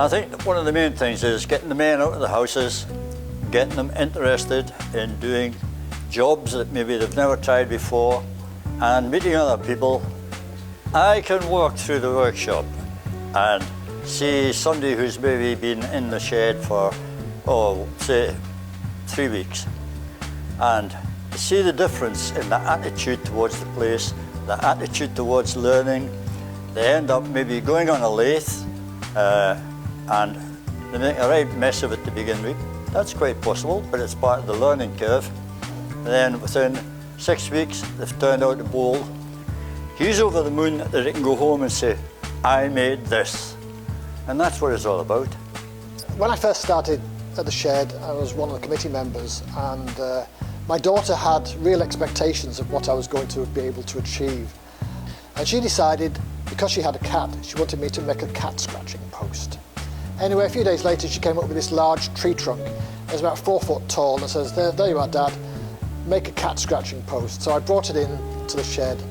I think one of the main things is getting the men out of the houses, getting them interested in doing jobs that maybe they've never tried before, and meeting other people. I can walk through the workshop and see somebody who's maybe been in the shed for, say, 3 weeks, and see the difference in the attitude towards the place, the attitude towards learning. They end up maybe going on a lathe and they make a right mess of it to begin with. That's quite possible, but it's part of the learning curve. And then within 6 weeks, they've turned out a bowl. He's over the moon that they can go home and say, I made this. And that's what it's all about. When I first started at the shed, I was one of the committee members, and my daughter had real expectations of what I was going to be able to achieve. And she decided, because she had a cat, she wanted me to make a cat scratching post. Anyway, a few days later, she came up with this large tree trunk. It was about 4 foot tall, and says, there you are, Dad, make a cat scratching post. So I brought it in to the shed.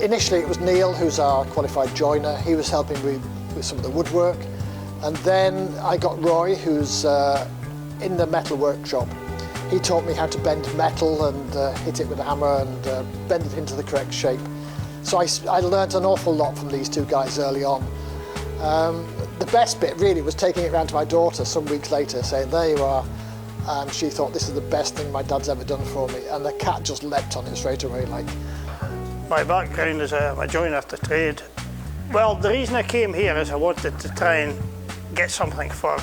Initially, it was Neil, who's our qualified joiner. He was helping me with some of the woodwork. And then I got Roy, who's in the metal workshop. He taught me how to bend metal and hit it with a hammer and bend it into the correct shape. So I learned an awful lot from these two guys early on. The best bit really was taking it round to my daughter some weeks later, saying, there you are. And she thought, this is the best thing my dad's ever done for me. And the cat just leapt on it straight away. My background is a joiner to trade. Well, the reason I came here is I wanted to try and get something for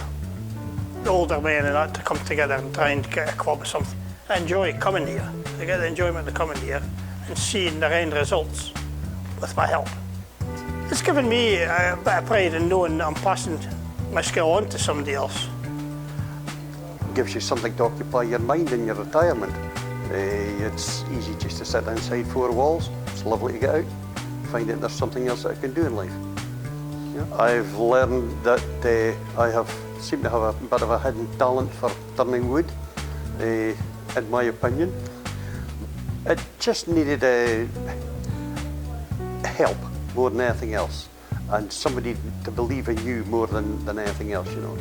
the older men and that to come together and try and get a club or something. I enjoy coming here. I get the enjoyment of coming here and seeing the end results with my help. It's given me a bit of pride in knowing that I'm passing my skill on to somebody else. It gives you something to occupy your mind in your retirement. It's easy just to sit inside 4 walls. It's lovely to get out, find out there's something else that I can do in life. Yeah. I've learned that I seem to have a bit of a hidden talent for turning wood, in my opinion. It just needed help more than anything else, and somebody to believe in you more than anything else, you know.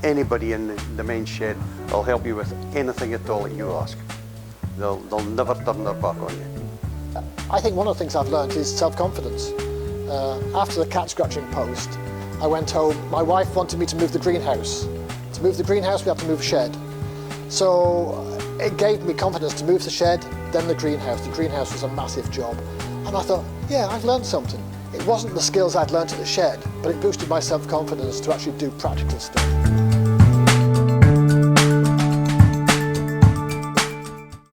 Anybody in the main shed will help you with anything at all that you ask. They'll never turn their back on you. I think one of the things I've learned is self-confidence. After the cat scratching post, I went home. My wife wanted me to move the greenhouse. To move the greenhouse, we have to move a shed. So it gave me confidence to move the shed, then the greenhouse. The greenhouse was a massive job. And I thought, yeah, I've learned something. It wasn't the skills I'd learned at the shed, but it boosted my self-confidence to actually do practical stuff.